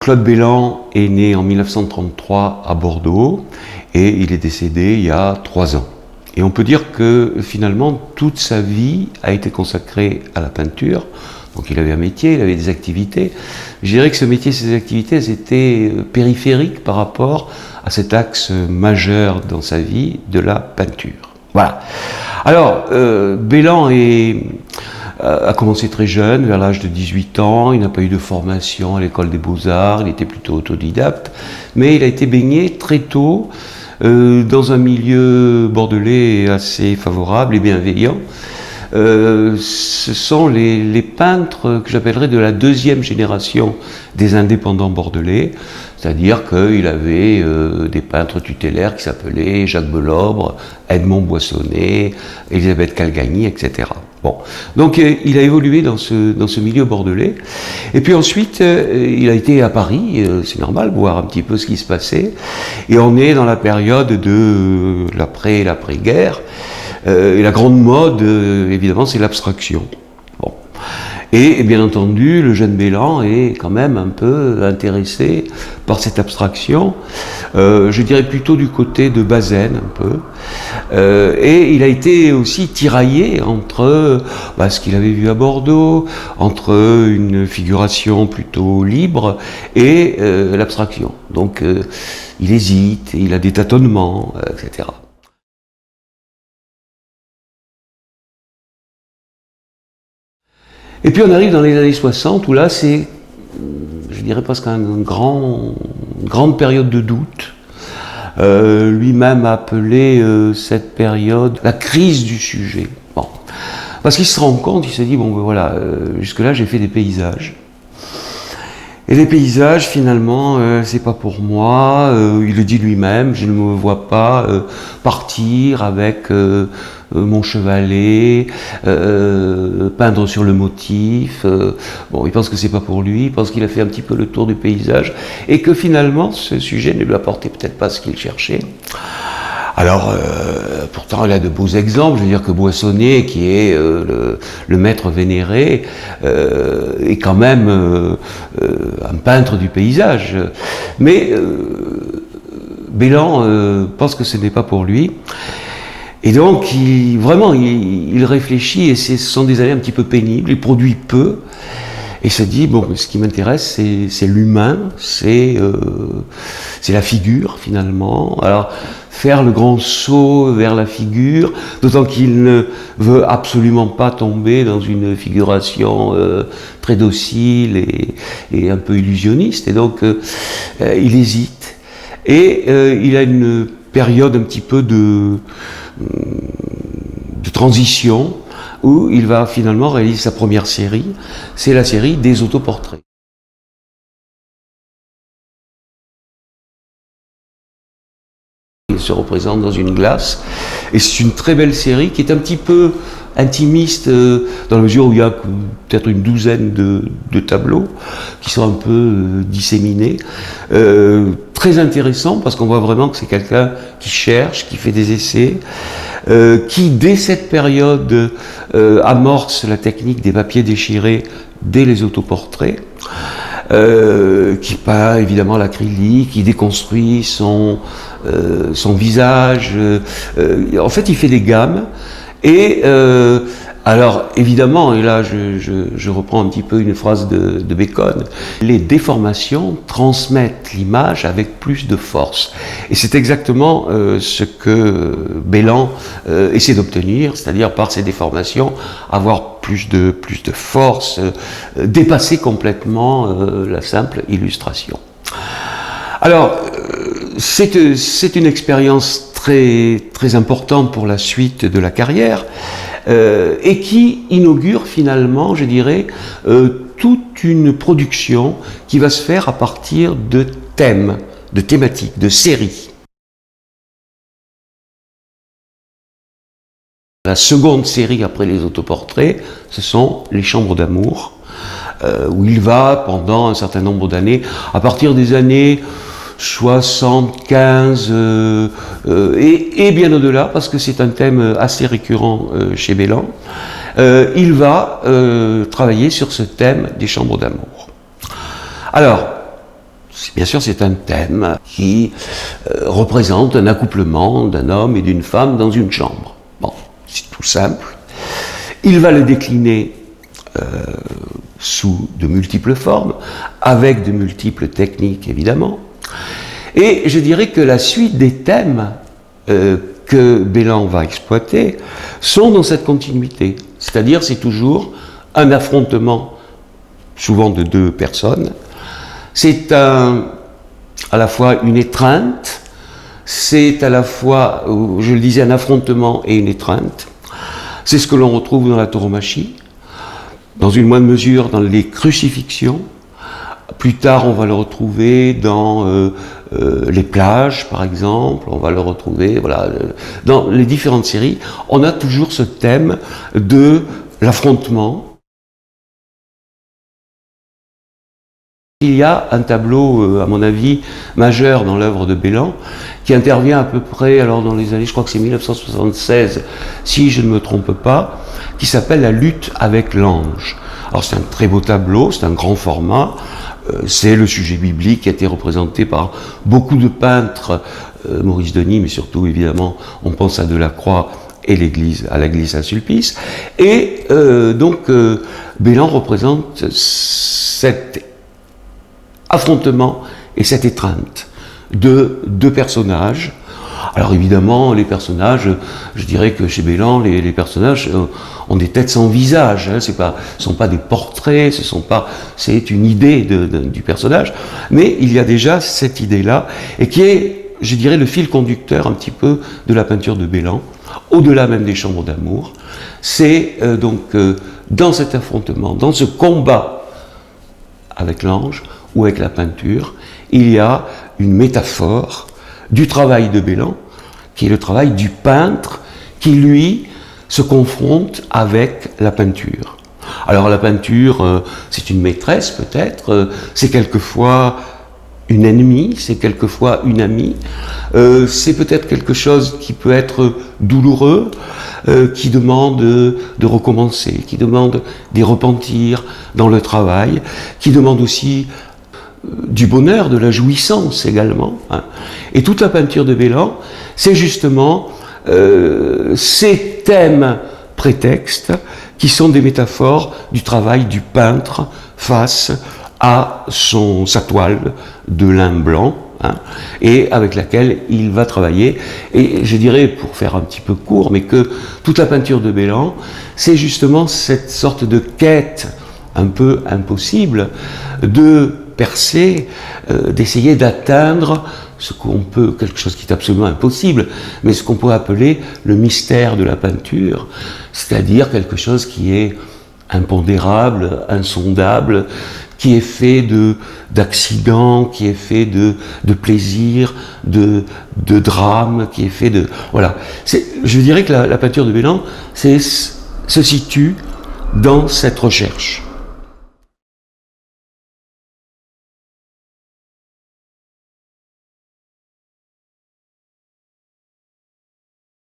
Claude Bellan est né en 1933 à Bordeaux et il est décédé il y a 3 ans. Et on peut dire que finalement toute sa vie a été consacrée à la peinture. Donc il avait un métier, il avait des activités. Je dirais que ce métier, ces activités, elles étaient périphériques par rapport à cet axe majeur dans sa vie de la peinture. Voilà. Alors, Bellan a commencé très jeune, vers l'âge de 18 ans. Il n'a pas eu de formation à l'école des Beaux-Arts, il était plutôt autodidacte. Mais il a été baigné très tôt dans un milieu bordelais assez favorable et bienveillant. Ce sont les peintres que j'appellerais de la deuxième génération des indépendants bordelais, c'est-à-dire qu'il avait des peintres tutélaires qui s'appelaient Jacques Belobre, Edmond Boissonnet, Elisabeth Calgagny, etc. Bon, donc il a évolué dans ce milieu bordelais, et puis ensuite il a été à Paris, c'est normal, voir un petit peu ce qui se passait, et on est dans la période de l'après-guerre. Et la grande mode, évidemment, c'est l'abstraction. Bon. Et bien entendu, le jeune Bellan est quand même un peu intéressé par cette abstraction, je dirais plutôt du côté de Bazaine un peu. Et il a été aussi tiraillé entre ce qu'il avait vu à Bordeaux, entre une figuration plutôt libre et l'abstraction. Donc il hésite, il a des tâtonnements, etc. Et puis on arrive dans les années 60 où là c'est, je dirais presque une grande période de doute. Lui-même a appelé cette période la crise du sujet. Bon. Parce qu'il se rend compte, il se dit, bon ben voilà, jusque-là j'ai fait des paysages. Et les paysages, finalement, c'est pas pour moi. Il le dit lui-même, je ne me vois pas partir avec mon chevalet, peindre sur le motif. Bon, il pense que c'est pas pour lui, il pense qu'il a fait un petit peu le tour du paysage, et que finalement, ce sujet ne lui apportait peut-être pas ce qu'il cherchait. Alors, pourtant, il a de beaux exemples. Je veux dire que Boissonnet, qui est le maître vénéré, est quand même un peintre du paysage. Mais Bellan pense que ce n'est pas pour lui. Et donc, il réfléchit, et ce sont des années un petit peu pénibles. Il produit peu. Et se dit, bon, ce qui m'intéresse, c'est l'humain, c'est la figure, finalement. Alors, faire le grand saut vers la figure, d'autant qu'il ne veut absolument pas tomber dans une figuration très docile et un peu illusionniste. Et donc, il hésite. Et il a une période un petit peu de transition, où il va finalement réaliser sa première série, c'est la série des autoportraits. Il se représente dans une glace, et c'est une très belle série qui est un petit peu intimiste, dans la mesure où il y a peut-être une douzaine de tableaux qui sont un peu disséminés. Très intéressant, parce qu'on voit vraiment que c'est quelqu'un qui cherche, qui fait des essais, qui dès cette période amorce la technique des papiers déchirés dès les autoportraits, qui peint évidemment l'acrylique, qui déconstruit son visage. En fait, il fait des gammes. Et alors, évidemment, et là je reprends un petit peu une phrase de Bacon, les déformations transmettent l'image avec plus de force. Et c'est exactement ce que Bellan essaie d'obtenir, c'est-à-dire par ces déformations, avoir plus de force, dépasser complètement la simple illustration. Alors, c'est une expérience très importante pour la suite de la carrière, et qui inaugure finalement, je dirais, toute une production qui va se faire à partir de thèmes, de thématiques, de séries. La seconde série après les autoportraits, ce sont les chambres d'amour, où il va pendant un certain nombre d'années, à partir des années 75 et bien au-delà, parce que c'est un thème assez récurrent chez Bellan, il va travailler sur ce thème des chambres d'amour. Alors, Bien sûr, c'est un thème qui représente un accouplement d'un homme et d'une femme dans une chambre. Bon, c'est tout simple. Il va le décliner sous de multiples formes, avec de multiples techniques évidemment. Et je dirais que la suite des thèmes que Bellan va exploiter sont dans cette continuité. C'est-à-dire, c'est toujours un affrontement, souvent de deux personnes. C'est à la fois une étreinte, c'est à la fois, je le disais, un affrontement et une étreinte. C'est ce que l'on retrouve dans la tauromachie, dans une moindre mesure dans les crucifixions. Plus tard, on va le retrouver dans les plages, par exemple. On va le retrouver, voilà, dans les différentes séries. On a toujours ce thème de l'affrontement. Il y a un tableau, à mon avis, majeur dans l'œuvre de Bellan, qui intervient à peu près, alors dans les années, je crois que c'est 1976, si je ne me trompe pas, qui s'appelle La lutte avec l'ange. Alors c'est un très beau tableau, c'est un grand format, c'est le sujet biblique qui a été représenté par beaucoup de peintres, Maurice Denis, mais surtout évidemment, on pense à Delacroix et à l'église Saint-Sulpice. Et donc, Bellan représente cet affrontement et cette étreinte de deux personnages. Alors évidemment, les personnages, je dirais que chez Bellan, les personnages ont des têtes sans visage. Hein, ce sont pas des portraits, c'est une idée du personnage. Mais il y a déjà cette idée-là, et qui est, je dirais, le fil conducteur un petit peu de la peinture de Bellan, au-delà même des chambres d'amour. C'est donc dans cet affrontement, dans ce combat avec l'ange, ou avec la peinture, il y a une métaphore du travail de Bellan, qui est le travail du peintre, qui lui se confronte avec la peinture. Alors la peinture, c'est une maîtresse peut-être, c'est quelquefois une ennemie, c'est quelquefois une amie, c'est peut-être quelque chose qui peut être douloureux, qui demande de recommencer, qui demande des repentirs dans le travail, qui demande aussi du bonheur, de la jouissance également. Hein. Et toute la peinture de Bellan, c'est justement ces thèmes prétextes qui sont des métaphores du travail du peintre face à sa toile de lin blanc, hein, et avec laquelle il va travailler. Et je dirais, pour faire un petit peu court, mais que toute la peinture de Bellan, c'est justement cette sorte de quête un peu impossible de percer, d'essayer d'atteindre quelque chose qui est absolument impossible, mais ce qu'on peut appeler le mystère de la peinture, c'est-à-dire quelque chose qui est impondérable, insondable, qui est fait d'accidents, qui est fait de plaisir, de drame, qui est fait de... Voilà. Je dirais que la peinture de Bellan se situe dans cette recherche.